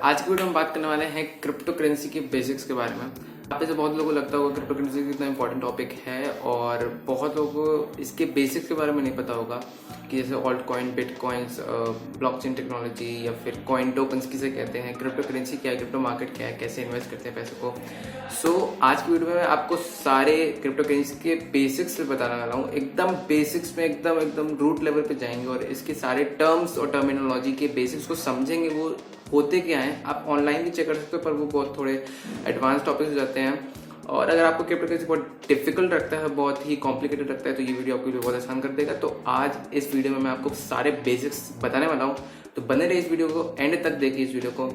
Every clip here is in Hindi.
आज की वीडियो में बात करने वाले हैं क्रिप्टो करेंसी के बेसिक्स के बारे में। आप में से बहुत लोगों को लगता होगा क्रिप्टो करेंसी कितना इंपॉर्टेंट टॉपिक है और बहुत लोगों को इसके बेसिक्स के बारे में नहीं पता होगा कि जैसे alt coin, bitcoins, blockchain technology या फिर कॉइन टोकन्स किसे कहते हैं, क्रिप्टो करेंसी क्या है, क्रिप्टो मार्केट क्या है, कैसे इन्वेस्ट करते हैं पैसे को। आज की वीडियो में मैं आपको सारे क्रिप्टो करेंसी के बेसिक्स बताने वाला हूँ। एकदम बेसिक्स में एकदम रूट लेवल पे जाएंगे और इसके सारे टर्म्स और टर्मिनोलॉजी के बेसिक्स को समझेंगे। वो होते क्या हैं आप ऑनलाइन भी चेक कर सकते हो, पर वो बहुत थोड़े एडवांस टॉपिक्स हो जाते हैं। और अगर आपको क्रिप्टो करेंसी बहुत डिफिकल्ट लगता है, बहुत ही कॉम्प्लिकेटेड लगता है, तो ये वीडियो आपके लिए बहुत आसान कर देगा। तो आज इस वीडियो में मैं आपको सारे बेसिक्स बताने वाला हूँ, तो बने रहे इस वीडियो को, एंड तक देखिए इस वीडियो को।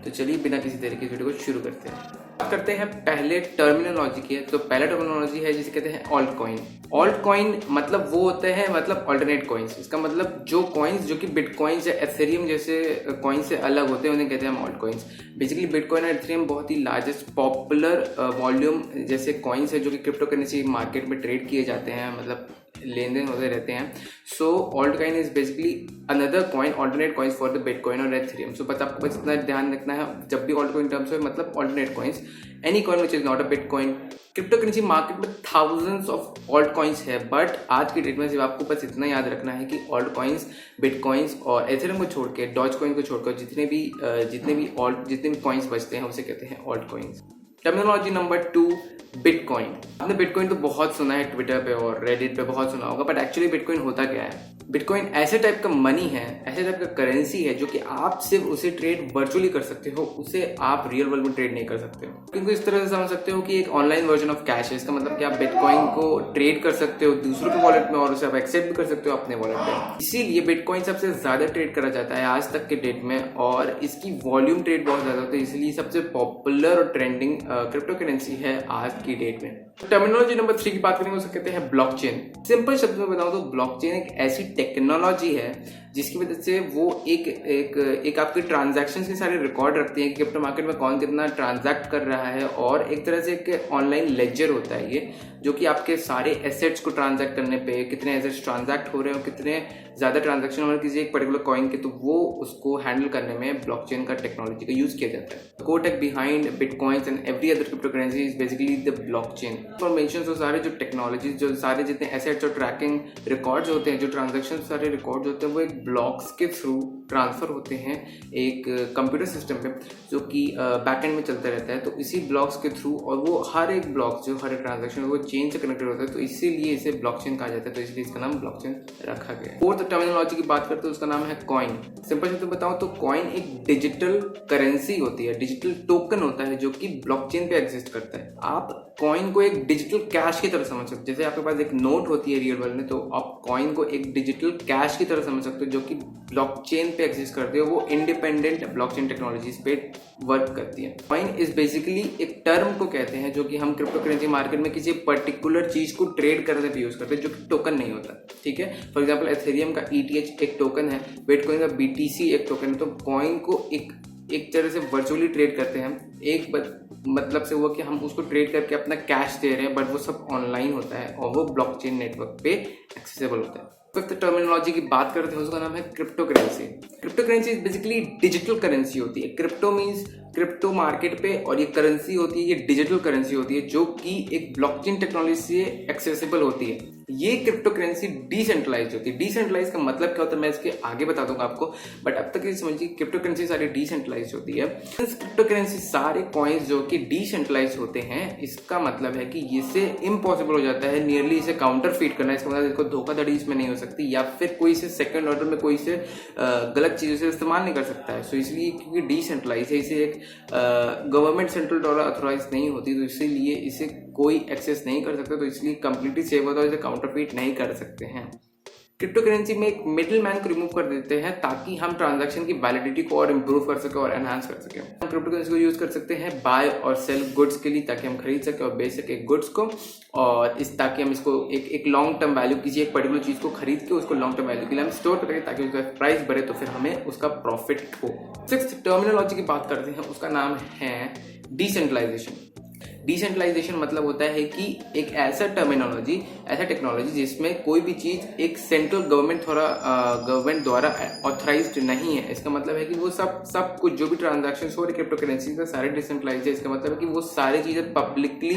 तो चलिए बिना किसी देरी के वीडियो को शुरू करते हैं। बात करते हैं पहले टर्मिनोलॉजी की। तो पहला टर्मिनोलॉजी है जिसे कहते हैं ऑल्ट कॉइन। ऑल्ट कॉइन मतलब वो होते हैं अल्टरनेट कॉइन्स। इसका मतलब जो कॉइन्स जो कि बिटकॉइंस या एथेरियम जैसे कॉइन से अलग होते हैं उन्हें कहते हैं हम ऑल्ट कॉइन्स। बेसिकली बिटकॉइन और एथेरियम बहुत ही लार्जेस्ट पॉपुलर वॉल्यूम जैसे कॉइन्स है जो कि क्रिप्टो करेंसी मार्केट में ट्रेड किए जाते हैं, लेन देन होते रहते हैं। So alt coin is basically another coin, alternate coins for the bitcoin और एथेरियम। सो बस आपको इतना ध्यान रखना है जब भी ऑल्ट कॉइन टर्म्स हो, मतलब alternate coins, any coin which is not a bitcoin. Crypto currency market में थाउजेंड्स ऑफ ऑल्ट कॉइन्स है, बट आज की डेट में सिर्फ आपको बस इतना याद रखना है कि ऑल्ट कॉइन्स, बिटकॉइंस और एथेरियम को छोड़ के, डॉज कॉइन को छोड़कर जितने भी कॉइन्स बचते हैं उसे कहते हैं alt coins. Terminology number 2, bitcoin. आपने बिटकॉइन तो बहुत सुना है, ट्विटर पे और रेडिट पे बहुत सुना होगा, बट एक्चुअली बिटकॉइन होता क्या है? बिटकॉइन ऐसे टाइप का मनी है, ऐसे टाइप का करेंसी है जो कि आप सिर्फ उसे ट्रेड वर्चुअली कर सकते हो, उसे आप रियल वर्ल्ड में ट्रेड नहीं कर सकते हो। क्योंकि इस तरह से समझ सकते हो कि एक ऑनलाइन वर्जन ऑफ कैश है। इसका मतलब कि आप बिटकॉइन को ट्रेड कर सकते हो दूसरों के वॉलेट में और उसे आप एक्सेप्ट भी कर सकते हो अपने वॉलेट में। इसीलिए बिटकॉइन सबसे ज्यादा ट्रेड करा जाता है आज तक के डेट में, और इसकी वॉल्यूम ट्रेड बहुत ज्यादा होती है, इसलिए सबसे पॉपुलर और ट्रेंडिंग क्रिप्टो करेंसी है आज की डेट में। टर्मिनोलॉजी नंबर 3 की बात करेंगे, उसे कहते हैं ब्लॉकचेन। सिंपल शब्द में बताऊं तो ब्लॉकचेन एक ऐसी टेक्नोलॉजी है जिसकी वजह से वो एक आपके ट्रांजैक्शंस के सारे रिकॉर्ड रखती है कि क्रिप्टो मार्केट में कौन कितना ट्रांजैक्ट कर रहा है, और एक तरह से एक ऑनलाइन लेजर होता है ये, जो कि आपके सारे एसेट्स को ट्रांजैक्ट करने पे, कितने एसेट्स ट्रांजैक्ट हो रहे हैं और कितने ज्यादा ट्रांजैक्शन हो रहे हैं किसी एक पर्टिकुलर कॉइन के, तो वो उसको हैंडल करने में ब्लॉकचेन का टेक्नोलॉजी का यूज किया जाता है। Kotak behind bitcoins and every other crypto currency is basically the blockchain. Information और सारे जो टेक्नोलॉजीज, जो सारे जितने एसेट्स और ट्रैकिंग रिकॉर्ड्स होते हैं, जो ट्रांजैक्शन सारे रिकॉर्ड्स होते हैं, वो एक ब्लॉक्स के थ्रू ट्रांसफर होते हैं एक कंप्यूटर सिस्टम पे जो कि बैकएंड में चलता रहता है। तो इसी ब्लॉक्स के थ्रू, और वो हर एक ब्लॉक जो हर एक ट्रांजैक्शन वो चेन से कनेक्टेड होता है, तो इसीलिए इसे ब्लॉकचेन कहा जाता है, तो इसलिए इसका नाम ब्लॉकचेन रखा गया है। फोर्थ टर्मिनोलॉजी की बात करते हैं, उसका नाम है कॉइन। सिंपल शब्द में बताऊं तो कॉइन एक डिजिटल करेंसी होती है, डिजिटल टोकन होता है जो कि ब्लॉकचेन पे एग्जिस्ट करता है। आप कॉइन को एक डिजिटल कैश की तरह समझ सकते हो। जैसे आपके पास एक नोट होती है रियल वर्ल्ड में, तो आप कॉइन को एक डिजिटल कैश की तरह समझ सकते हो जो कि ब्लॉकचेन पे एग्जिस्ट करती है। वो इंडिपेंडेंट ब्लॉकचेन टेक्नोलॉजीज पे वर्क करती है। कॉइन इज बेसिकली एक टर्म को कहते हैं जो कि हम क्रिप्टो करेंसी मार्केट में किसी पर्टिकुलर चीज को ट्रेड करने पे यूज करते हैं, जो कि टोकन नहीं होता। ठीक है, फॉर एग्जांपल एथेरियम का ETH एक टोकन है, बिटकॉइन का BTC एक टोकन है। तो कॉइन को एक तरह से वर्चुअली ट्रेड करते हैं हम। एक मतलब से हुआ कि हम उसको ट्रेड करके अपना कैश दे रहे हैं, बट वो सब ऑनलाइन होता है और वो ब्लॉकचेन नेटवर्क पे एक्सेसिबल होता है। फिफ्थ टर्मिनोलॉजी की बात करते हैं, उसका नाम है crypto currency. Crypto currency basically digital currency होती है। क्रिप्टो मींस क्रिप्टो मार्केट पे, और ये करेंसी होती है, ये डिजिटल करेंसी होती है जो कि एक ब्लॉकचेन टेक्नोलॉजी से एक्सेसिबल होती है। ये क्रिप्टो करेंसी डिसेंट्रलाइज होती है। डिसेंट्रलाइज का मतलब क्या होता है मैं इसके आगे बता दूंगा आपको, बट अब तक ये समझिए क्रिप्टो करेंसी सारी डिसेंट्रलाइज होती है। क्रिप्टो करेंसी सारे कॉइन्स जो कि डिसेंट्रलाइज होते हैं, इसका मतलब है कि इससे इम्पॉसिबल हो जाता है नियरली इसे काउंटर फीट करना। इसका मतलब इसको धोखाधड़ी इसमें नहीं हो सकती, या फिर कोई इसे सेकंड ऑर्डर में कोई से गलत चीजों से इस्तेमाल नहीं कर सकता है। सो इसलिए क्योंकि डिसेंट्रलाइज है, इसे एक गवर्नमेंट सेंट्रल द्वारा अथोराइज नहीं होती, तो इसीलिए इसे कोई एक्सेस नहीं कर सकता, तो इसलिए कंप्लीटली सेफ होता है, इसे काउंटरफीट नहीं कर सकते हैं। क्रिप्टो करेंसी में एक मिडिल मैन को रिमूव कर देते हैं ताकि हम ट्रांजैक्शन की वैलिडिटी को और इम्प्रूव कर सके और एनहांस कर सके। हम क्रिप्टो करेंसी को यूज कर सकते हैं बाय और सेल गुड्स के लिए, ताकि हम खरीद सके और बेच सके गुड्स को, और ताकि हम इसको एक लॉन्ग टर्म वैल्यू, किसी एक पर्टिकुलर चीज को खरीद के उसको लॉन्ग टर्म वैल्यू के लिए हम स्टोर करें ताकि उसका प्राइस बढ़े, तो फिर हमें उसका प्रॉफिट हो। सिक्स्थ टर्मिनोलॉजी की बात करते हैं, उसका नाम है डिसेंट्रलाइजेशन। डिसेंट्रलाइजेशन मतलब होता है कि एक ऐसा टर्मिनोलॉजी, ऐसा टेक्नोलॉजी जिसमें कोई भी चीज एक सेंट्रल गवर्नमेंट द्वारा ऑथराइज्ड नहीं है। इसका मतलब है कि वो सब कुछ जो भी ट्रांजैक्शंस हो रहे क्रिप्टो करेंसी से सारे डिसेंट्रलाइज है। इसका मतलब है कि वो सारी चीजें पब्लिकली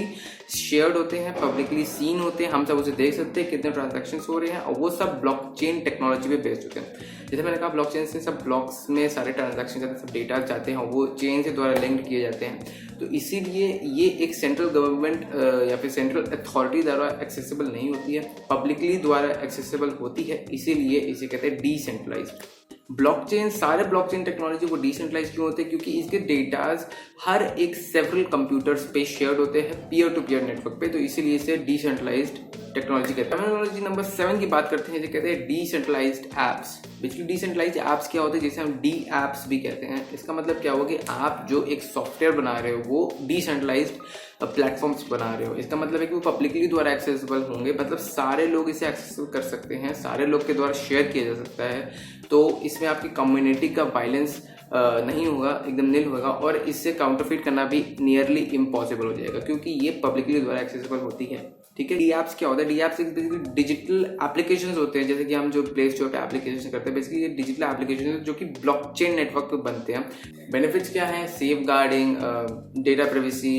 शेयर्ड होते हैं, पब्लिकली सीन होते हैं, हम सब उसे देख सकते हैं कितने ट्रांजैक्शंस हो रहे हैं, और वो सब ब्लॉकचेन टेक्नोलॉजी पे बेस्ड होते हैं। जैसे मैंने कहा ब्लॉकचेन से सब ब्लॉक्स में सारे ट्रांजैक्शन जाते हैं, सब डेटा जाते हैं, वो चेन से द्वारा लिंक किए जाते हैं। तो इसीलिए ये एक सेंट्रल गवर्नमेंट या फिर सेंट्रल अथॉरिटी द्वारा एक्सेसिबल नहीं होती है, पब्लिकली द्वारा एक्सेसिबल होती है, इसीलिए इसे कहते हैं डिसेंट्रलाइज्ड। ब्लॉकचेन, सारे ब्लॉकचेन टेक्नोलॉजी वो डिसेंट्रलाइज क्यों होते हैं? क्योंकि इसके डेटाज हर एक सेवरल कंप्यूटर्स पे शेयर्ड होते हैं पीयर टू पीयर नेटवर्क पे, तो इसीलिए इसे डिसेंट्रलाइज्ड टेक्नोलॉजी कहते हैं। टेक्नोलॉजी नंबर 7 की बात करते हैं, जो कहते हैं decentralised apps. Basically decentralised apps क्या होते हैं, जिसे हम डी एप्स भी कहते हैं। इसका मतलब क्या होगा कि आप जो एक सॉफ्टवेयर बना रहे हो वो डिसेंट्रलाइज्ड प्लेटफॉर्म्स बना रहे हो। इसका मतलब है कि वो पब्लिकली द्वारा एक्सेसिबल होंगे, मतलब सारे लोग इसे एक्सेस कर सकते हैं, सारे लोग के द्वारा शेयर किया जा सकता है। तो इसमें आपकी कम्युनिटी का वायलेंस नहीं होगा, एकदम नील होगा, और इससे काउंटरफीट करना भी नियरली इम्पॉसिबल हो जाएगा, क्योंकि ये पब्लिकली द्वारा एक्सेसिबल होती है। ठीक है। डी एप्स क्या होता है? डी एप्स डिजिटल एप्लीकेशंस होते हैं, जैसे कि हम जो प्ले स्टोर पे एप्लीकेशन करते हैं, बेसिकली ये डिजिटल एप्लीकेशन जो कि ब्लॉकचेन नेटवर्क पे बनते हैं। बेनिफिट्स क्या है? Safeguarding, data privacy,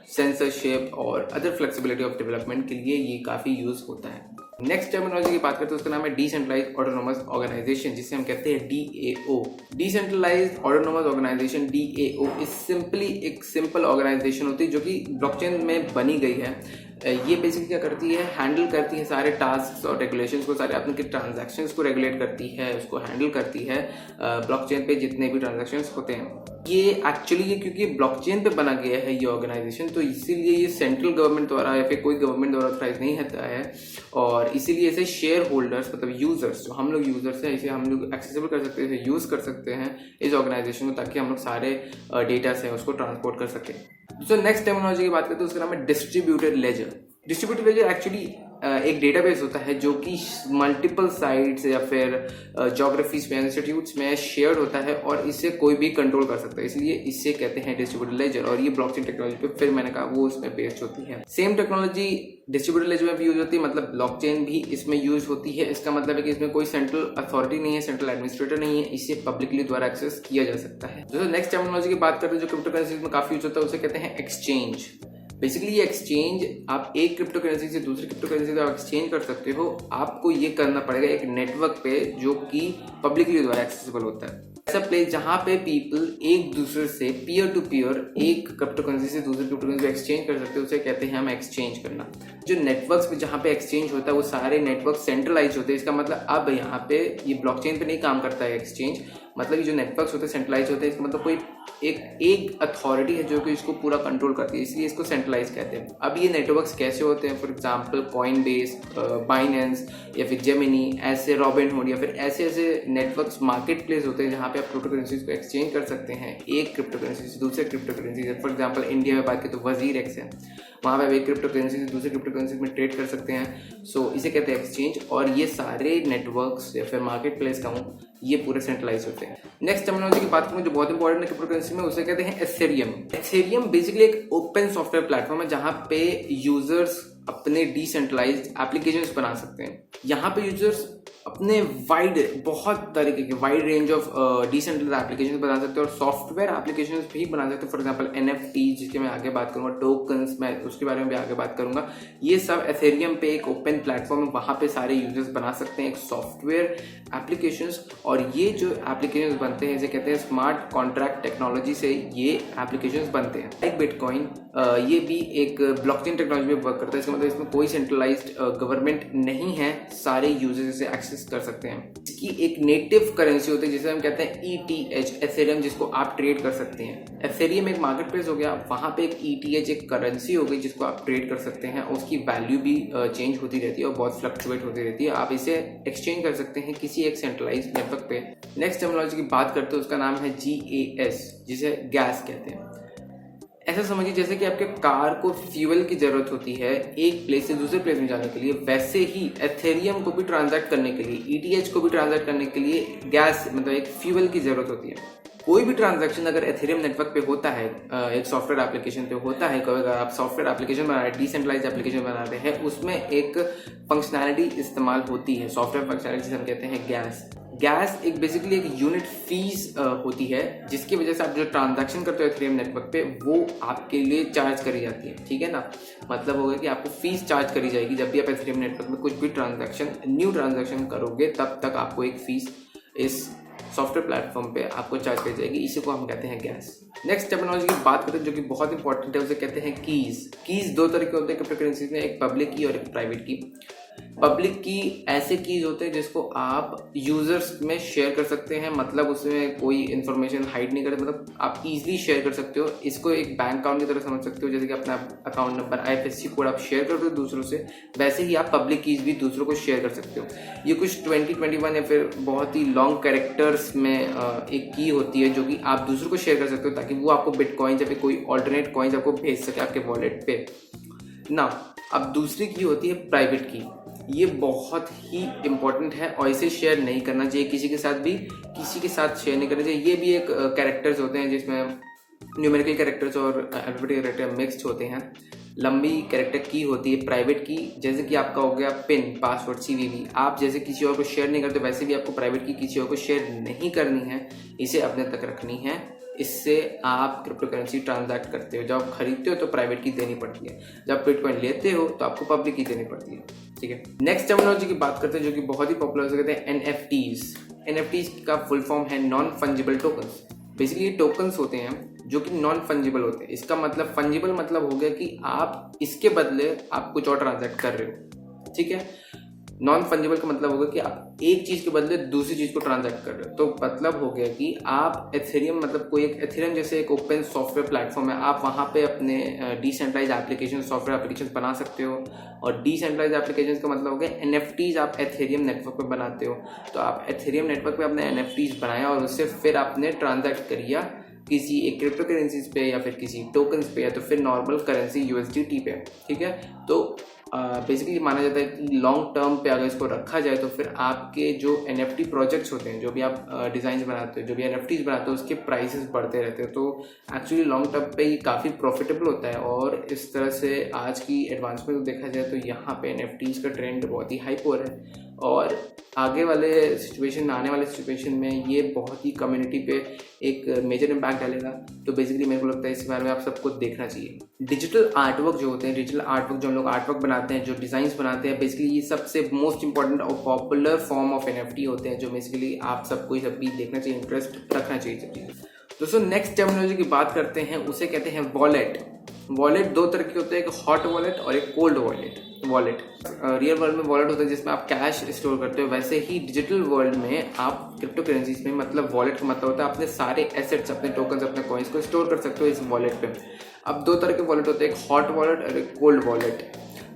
censorship और अदर फ्लेक्सिबिलिटी ऑफ डेवलपमेंट के लिए ये काफ़ी यूज होता है। नेक्स्ट टर्मिनोलॉजी की बात करते हैं, उसका नाम है डिसेंट्रलाइज्ड ऑटोनोमस ऑर्गेनाइजेशन, जिसे हम कहते हैं DAO। Decentralised autonomous organisation DAO is simply एक सिंपल ऑर्गेनाइजेशन होती है जो कि ब्लॉकचेन में बनी गई है। ये बेसिकली क्या करती है? हैंडल करती है सारे टास्क और रेगुलेशंस को, सारे अपने ट्रांजैक्शंस को रेगुलेट करती है, उसको हैंडल करती है। ब्लॉकचेन पे जितने भी ट्रांजैक्शंस होते हैं, ये एक्चुअली ये क्योंकि ब्लॉकचेन पे बना गया है ये ऑर्गेनाइजेशन, तो इसीलिए ये सेंट्रल गवर्नमेंट द्वारा या फिर कोई गवर्नमेंट द्वारा ऑथराइज नहीं होता है, और इसीलिए इसे शेयर होल्डर्स मतलब यूजर्स, जो हम लोग यूजर्स हैं, इसे हम लोग एक्सेसिबल कर सकते हैं, इसे यूज कर सकते हैं इस ऑर्गेनाइजेशन को, ताकि हम लोग सारे डेटा से उसको ट्रांसपोर्ट कर सकें। तो नेक्स्ट टर्मिनोलॉजी की बात करते हैं, उसका नाम है distributed laser. Distributed laser actually एक डेटाबेस होता है जो कि मल्टीपल साइट्स या फिर ज्योग्राफीज में, इंस्टीट्यूट्स में शेयर्ड होता है, और इसे कोई भी कंट्रोल कर सकता है, इसलिए इसे कहते हैं डिस्ट्रीब्यूटेड लेजर। और ये ब्लॉकचेन टेक्नोलॉजी पे फिर मैंने कहा वो इसमें बेस्ड होती है। सेम टेक्नोलॉजी डिस्ट्रीब्यूटेड लेजर में भी यूज होती है, मतलब ब्लॉकचेन भी इसमें यूज होती है। इसका मतलब है कि इसमें कोई सेंट्रल अथॉरिटी नहीं है, सेंट्रल एडमिनिस्ट्रेटर नहीं है, इसे पब्लिकली द्वारा एक्सेस किया जा सकता है। जो नेक्स्ट टर्मिनोलॉजी की बात करते हैं जो क्रिप्टो करेंसी में काफी यूज होता है, उसे कहते हैं एक्सचेंज। बेसिकली ये एक्सचेंज, आप एक क्रिप्टो करेंसी से दूसरी क्रिप्टो करेंसी से आप एक्सचेंज कर सकते हो। आपको ये करना पड़ेगा एक नेटवर्क पे जो कि पब्लिकली द्वारा एक्सेसिबल होता है। ऐसा प्लेस जहाँ पे पीपल एक दूसरे से पीयर टू पीयर एक क्रिप्टो करेंसी से दूसरी क्रिप्टो करेंसी एक्सचेंज कर सकते हो, उसे कहते हैं हम एक्सचेंज करना। जो नेटवर्क्स पे जहाँ पे एक्सचेंज होता है वो सारे नेटवर्क सेंट्रलाइज होते हैं। इसका मतलब अब यहाँ पे ये ब्लॉकचेन पे नहीं काम करता है एक्सचेंज, मतलब ये जो नेटवर्क्स होते हैं सेंट्रलाइज होते हैं। इसका मतलब कोई एक अथॉरिटी है जो कि इसको पूरा कंट्रोल करती है, इसलिए इसको सेंट्रलाइज कहते हैं। अब ये नेटवर्क्स कैसे होते हैं? फॉर एग्जांपल कॉइनबेस, बाइनेंस या फिर जेमिनी, ऐसे रॉबिनहुड या फिर ऐसे नेटवर्क्स, मार्केट प्लेस होते हैं जहाँ पे आप क्रिप्टो करेंसीज को एक्सचेंज कर सकते हैं एक क्रिप्टो करेंसी से दूसरे क्रिप्टो करेंसी से। फॉर एग्जांपल इंडिया में बात करें तो WazirX है, वहाँ पे आप एक क्रिप्टो करेंसी से दूसरे क्रिप्टो करेंसी में ट्रेड कर सकते हैं। सो इसे कहते हैं एक्सचेंज, और ये सारे नेटवर्क्स या फिर मार्केट प्लेस का ये पूरे सेंट्रलाइज होते हैं। नेक्स्ट टर्मिनोलॉजी की बात करूँ जो बहुत इंपॉर्टेंट है क्रिप्टो करेंसी में, उसे कहते हैं एथेरियम। एथेरियम बेसिकली एक ओपन सॉफ्टवेयर प्लेटफॉर्म है जहाँ पे यूजर्स अपने डिसेंट्रलाइज्ड एप्लीकेशंस बना सकते हैं। यहाँ पे यूजर्स अपने बहुत तरीके के wide range of decentralised applications बना सकते हैं, और सॉफ्टवेयर एप्लीकेशंस भी बना सकते हैं। फॉर एग्जांपल NFT, जिसके मैं आगे बात करूंगा, टोकन्स, मैं उसके बारे में भी आगे बात करूंगा। ये सब एथेरियम पे एक ओपन प्लेटफॉर्म है, वहाँ पे सारे यूजर्स बना सकते हैं एक सॉफ्टवेयर एप्लीकेशंस, और ये जो एप्लीकेशंस बनते हैं इसे कहते हैं स्मार्ट कॉन्ट्रैक्ट टेक्नोलॉजी से ये एप्लीकेशंस बनते हैं। लाइक बिटकॉइन, ये भी एक ब्लॉकचेन टेक्नोलॉजी में वर्क करता है। इसका मतलब इसमें कोई सेंट्रलाइज्ड गवर्नमेंट नहीं है, सारे यूजर्स इसे एक्सेस कर सकते हैं। इसकी एक नेटिव करेंसी होती है जिसे हम कहते हैं ETH, एथेरियम, जिसको आप ट्रेड कर सकते हैं। एथेरियम एक मार्केट प्लेस हो गया, वहां पे एक ETH एक करेंसी हो गई जिसको आप ट्रेड कर सकते हैं, और उसकी वैल्यू भी चेंज होती रहती है और बहुत फ्लक्चुएट होती रहती है। आप इसे एक्सचेंज कर सकते हैं किसी एक सेंट्रलाइज्ड नेटवर्क पे। नेक्स्ट टर्मिनोलॉजी की बात करते हैं, उसका नाम है GAS, जिसे गैस कहते हैं। ऐसा समझिए जैसे कि आपके कार को फ्यूल की जरूरत होती है एक प्लेस से दूसरे प्लेस में जाने के लिए, वैसे ही एथेरियम को भी ट्रांजैक्ट करने के लिए, ETH को भी ट्रांजैक्ट करने के लिए गैस मतलब एक फ्यूल की जरूरत होती है। कोई भी ट्रांजैक्शन अगर एथेरियम नेटवर्क पे होता है, एक सॉफ्टवेयर एप्लीकेशन पे होता है, अगर आप सॉफ्टवेयर एप्लीकेशन बना रहे हैं, डिसेंट्रलाइज एप्लीकेशन बना रहे हैं, उसमें एक फंक्शनैलिटी इस्तेमाल होती है, सॉफ्टवेयर फंक्शनैलिटी जिसे हम कहते हैं गैस एक बेसिकली एक यूनिट फीस होती है, जिसकी वजह से आप जो ट्रांजैक्शन करते हो एथेरियम नेटवर्क पे वो आपके लिए चार्ज करी जाती है, ठीक है ना। मतलब होगा कि आपको फीस चार्ज करी जाएगी जब भी आप एथेरियम नेटवर्क में कुछ भी न्यू ट्रांजैक्शन करोगे, तब तक आपको एक फीस इस सॉफ्टवेयर प्लेटफॉर्म पे आपको चार्ज करी जाएगी। इसी को हम कहते हैं गैस। नेक्स्ट टर्मिनोलॉजी की बात करें जो कि बहुत इंपॉर्टेंट है, उसे कहते हैं कीज दो तरह के होते हैं क्रिप्टो करेंसीज में, एक पब्लिक की और एक प्राइवेट की। पब्लिक की ऐसे कीज होते हैं जिसको आप यूजर्स में शेयर कर सकते हैं, मतलब उसमें कोई इन्फॉर्मेशन हाइड नहीं करते, मतलब आप इजीली शेयर कर सकते हो। इसको एक बैंक अकाउंट की तरह समझ सकते हो, जैसे कि अपना अकाउंट नंबर, IFSC कोड आप शेयर करते हो दूसरों से, वैसे ही आप पब्लिक कीज भी दूसरों को शेयर कर सकते हो। ये कुछ 2021 या फिर बहुत ही लॉन्ग कैरेक्टर्स में एक की होती है जो कि आप दूसरों को शेयर कर सकते हो, ताकि वो आपको बिटकॉइन या फिर कोई ऑल्टरनेट कॉइन्स आपको भेज सके आपके वॉलेट पे ना। अब दूसरी की होती है प्राइवेट की। ये बहुत ही इंपॉर्टेंट है और इसे शेयर नहीं करना चाहिए किसी के साथ शेयर नहीं करना चाहिए। ये भी एक कैरेक्टर्स होते हैं जिसमें न्यूमेरिकल कैरेक्टर्स और अल्फाबेटिक कैरेक्टर मिक्स्ड होते हैं। लंबी कैरेक्टर की होती है प्राइवेट की, जैसे कि आपका हो गया पिन, पासवर्ड, CVV। आप जैसे किसी और को शेयर नहीं करते, वैसे भी आपको प्राइवेट की किसी और को शेयर नहीं करनी है, इसे अपने तक रखनी है। इससे आप क्रिप्टो करेंसी ट्रांजैक्ट करते हो। जब आप खरीदते हो तो प्राइवेट की देनी पड़ती है, जब बिटकॉइन लेते हो तो आपको पब्लिक की देनी पड़ती है, ठीक है। नेक्स्ट टर्मिनोलॉजी की बात करते हैं जो कि बहुत ही पॉपुलर हो, कहते हैं NFTs का फुल फॉर्म है नॉन फंजिबल टोकन्स। बेसिकली ये टोकन्स होते हैं जो कि नॉन फंजिबल होते हैं। इसका मतलब फंजिबल मतलब हो गया कि आप इसके बदले आप कुछ और ट्रांजैक्ट कर रहे हो, ठीक है। नॉन फंजिबल का मतलब होगा कि आप एक चीज के बदले दूसरी चीज को ट्रांजैक्ट कर रहे हो। तो मतलब हो गया कि आप एथेरियम, मतलब कोई एक एथेरियम जैसे एक ओपन सॉफ्टवेयर प्लेटफॉर्म है, आप वहां पे अपने डिसेंट्रलाइज एप्लीकेशन, सॉफ्टवेयर एप्लीकेशन बना सकते हो। और डिसेंट्रलाइज एप्लीकेशन का मतलब हो गया NFTs आप एथेरियम नेटवर्क पे बनाते हो। तो आप एथेरियम नेटवर्क पे अपने NFTs बनाया और उससे फिर आपने ट्रांजैक्ट करिया किसी एक क्रिप्टो करेंसीज पे या फिर किसी टोकन्स पे या तो फिर नॉर्मल करेंसी USDT पे, ठीक है। तो बेसिकली माना जाता है कि लॉन्ग टर्म पे अगर इसको रखा जाए तो फिर आपके जो NFT प्रोजेक्ट्स होते हैं, जो भी आप डिज़ाइन बनाते हो, जो भी NFTs बनाते हो, उसके प्राइसेस बढ़ते रहते हैं। तो एक्चुअली लॉन्ग टर्म पे ये काफ़ी प्रॉफिटेबल होता है। और इस तरह से आज की एडवांसमेंट को देखा जाए तो यहाँ पे NFTs का ट्रेंड बहुत ही हाइप हो रहा है और आने वाले सिचुएशन में ये बहुत ही कम्युनिटी पे एक मेजर इम्पैक्ट डालेगा। तो बेसिकली मेरे को लगता है इस बारे में आप सबको देखना चाहिए। डिजिटल आर्टवर्क जो होते हैं, डिजिटल आर्टवर्क जो हम लोग आर्टवर्क बनाते हैं, जो डिज़ाइंस बनाते हैं, बेसिकली ये सबसे मोस्ट इंपॉर्टेंट और पॉपुलर फॉर्म ऑफ NFT होते हैं, जो बेसिकली आप सबको सब भी देखना चाहिए, इंटरेस्ट रखना चाहिए सब चीज़। दोस्तों नेक्स्ट टर्मिनोलॉजी की बात करते हैं, उसे कहते हैं वॉलेट। दो तरह के होते हैं, एक हॉट वॉलेट और एक कोल्ड वॉलेट। रियल वर्ल्ड में वॉलेट होता है जिसमें आप कैश स्टोर करते हो, वैसे ही डिजिटल वर्ल्ड में आप क्रिप्टो करेंसीज में, मतलब वॉलेट का मतलब होता है अपने सारे एसेट्स, अपने टोकन्स, अपने कॉइन्स को स्टोर कर सकते हो इस वॉलेट पे। अब दो तरह के वॉलेट होते हैं, एक हॉट वॉलेट और एक कोल्ड वॉलेट।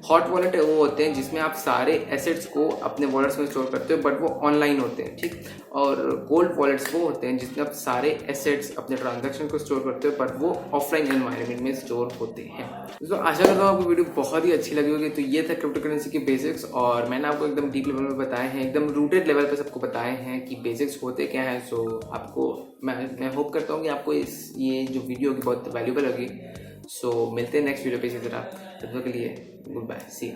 हॉट वॉलेट वो होते हैं जिसमें आप सारे एसेट्स को अपने वॉलेट्स में स्टोर करते हो, बट वो ऑनलाइन होते हैं, ठीक। और कोल्ड वॉलेट्स वो होते हैं जिसमें आप सारे एसेट्स, अपने ट्रांजैक्शन को स्टोर करते हो, बट वो ऑफलाइन एनवायरनमेंट में स्टोर होते हैं। तो आशा करता हूँ आपको वीडियो बहुत ही अच्छी लगी होगी। तो ये था क्रिप्टो करेंसी के बेसिक्स और मैंने आपको एकदम डीप लेवल में बताए हैं, एकदम रूटेड लेवल पे सबको बताए हैं कि बेसिक्स होते क्या हैं। सो आपको मैं होप करता हूँ कि आपको ये जो वीडियो होगी बहुत वैल्यूबल लगी। सो मिलते हैं नेक्स्ट वीडियो पे इसी तरह। तब तक के लिए गुड बाय, सी यू।